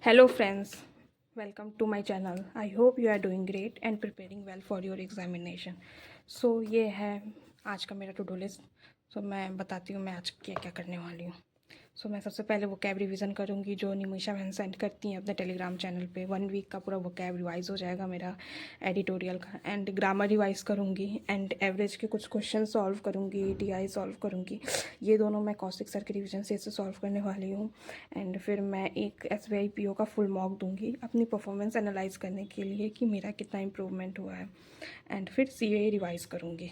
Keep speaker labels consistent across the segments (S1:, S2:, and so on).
S1: Hello friends, welcome to my channel. I hope you are doing great and preparing well for your examination. So ये है आज का मेरा to do list. मैं बताती हूँ मैं आज क्या क्या करने वाली हूँ। मैं सबसे पहले वोकैब रिवीजन करूँगी जो निमिषा बहन सेंड करती हैं अपने टेलीग्राम चैनल पे। 1 वीक का पूरा वोकैब रिवाइज हो जाएगा मेरा एडिटोरियल का। एंड ग्रामर रिवाइज करूँगी एंड एवरेज के कुछ क्वेश्चन सॉल्व करूँगी, टीआई सॉल्व करूँगी। ये दोनों मैं कौशिक सर के रिवीजन से सॉल्व करने वाली हूँ। एंड फिर मैं एक SBI PO का फुल मॉक दूँगी अपनी परफॉर्मेंस एनालाइज करने के लिए कि मेरा कितना इम्प्रूवमेंट हुआ है। एंड फिर CA रिवाइज करूँगी।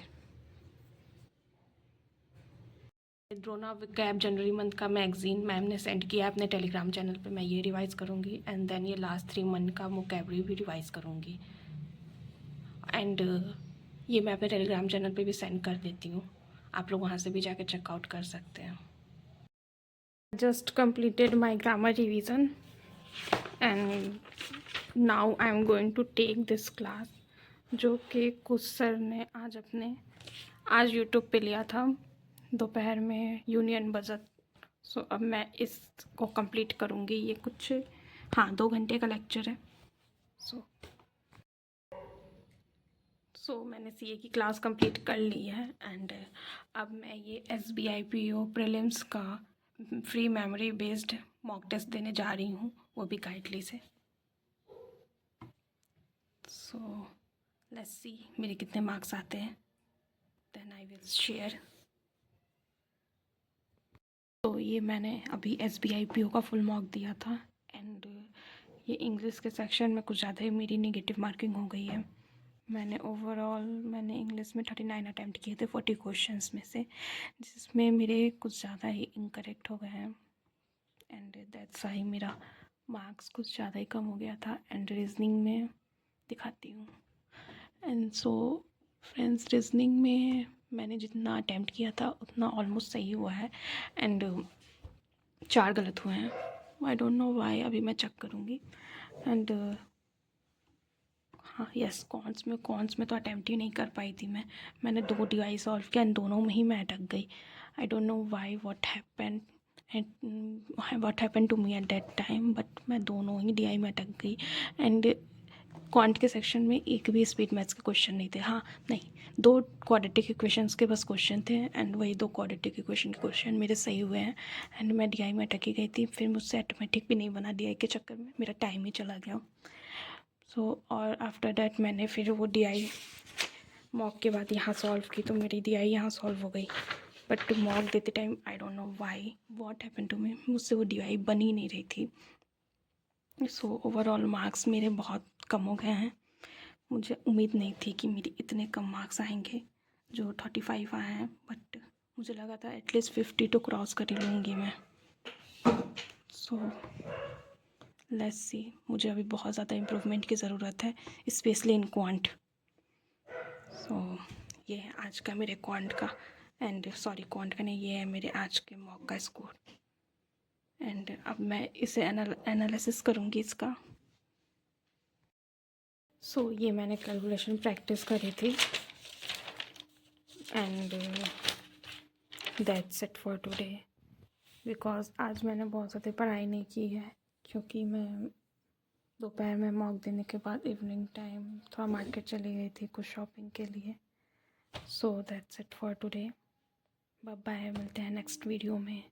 S1: ड्रोना वोकैब जनवरी मंथ का मैगजीन मैम ने सेंड किया अपने टेलीग्राम चैनल पे, मैं ये रिवाइज़ करूँगी। एंड देन ये लास्ट 3 मंथ का वोकैबलरी भी रिवाइज़ करूँगी। एंड ये मैं अपने टेलीग्राम चैनल पे भी सेंड कर देती हूँ, आप लोग वहाँ से भी जाके चेकआउट कर सकते हैं। Just completed my grammar revision and now I am going to take this class जो कि कुछ सर ने आज यूट्यूब पे लिया था दोपहर में, यूनियन बजट। अब मैं इसको कंप्लीट करूँगी। ये कुछ 2 घंटे का लेक्चर है। मैंने CA की क्लास कंप्लीट कर ली है। एंड अब मैं ये SBI PO प्रीलिम्स का free memory based mock test देने जा रही हूँ, वो भी काइटली से। लेट्स सी मेरे कितने मार्क्स आते हैं, देन आई विल शेयर। ये मैंने अभी SBI PO का फुल मॉक दिया था। एंड ये इंग्लिश के सेक्शन में कुछ ज़्यादा ही मेरी नेगेटिव मार्किंग हो गई है। मैंने इंग्लिश में 39 अटैम्प्ट किए थे 40 क्वेश्चंस में से, जिसमें मेरे कुछ ज़्यादा ही इनकरेक्ट हो गए हैं। एंड दैट्स वाई मेरा मार्क्स कुछ ज़्यादा ही कम हो गया था। एंड रीजनिंग में दिखाती हूँ। एंड फ्रेंड्स, रीजनिंग में मैंने जितना अटैम्प्ट किया था उतना ऑलमोस्ट सही हुआ है। एंड 4 गलत हुए हैं। आई डोंट नो वाई, अभी मैं चेक करूँगी। एंड यस, कॉन्स में तो अटैम्प्ट ही नहीं कर पाई थी मैंने 2 DI सॉल्व किया एंड दोनों में ही मैं अटक गई। I don't know why, what happened to me at that time, but मैं दोनों ही DI में अटक गई। एंड क्वांट के सेक्शन में एक भी स्पीड मैथ्स के क्वेश्चन नहीं थे। नहीं, 2 क्वाड्रेटिक इक्वेशंस के बस क्वेश्चन थे। एंड वही 2 क्वाड्रेटिक इक्वेशन के क्वेश्चन मेरे सही हुए हैं। एंड मैं DI में अटकी गई थी। फिर मुझसे ऑटोमेटिक भी नहीं बना, DI के चक्कर में मेरा टाइम ही चला गया। और आफ्टर डैट मैंने फिर वो DI मॉक के बाद यहाँ सॉल्व की, तो मेरी DI यहाँ सॉल्व हो गई। बट मॉक देते time I don't know why, what happened to me, मुझसे वो DI बन ही नहीं रही थी। ओवरऑल मार्क्स मेरे बहुत कम हो गए हैं। मुझे उम्मीद नहीं थी कि मेरे इतने कम मार्क्स आएंगे, जो 35 आए हैं। बट मुझे लगा था एटलीस्ट 50 तो क्रॉस कर ही लूँगी मैं। लेट्स सी, मुझे अभी बहुत ज़्यादा इम्प्रूवमेंट की ज़रूरत है, स्पेशली इन क्वांट। ये है आज का मेरे क्वांट का क्वांट का नहीं, ये है मेरे आज के मॉक का स्कोर। एंड अब मैं इसे एनालिसिस करूँगी इसका। ये मैंने कैलकुलेशन प्रैक्टिस करी थी। And that's it for today, because आज मैंने बहुत ज़्यादा पढ़ाई नहीं की है, क्योंकि मैं दोपहर में मॉक देने के बाद इवनिंग टाइम थोड़ा मार्केट चली गई थी कुछ शॉपिंग के लिए। That's it for today, bye bye, मिलते हैं नेक्स्ट वीडियो में।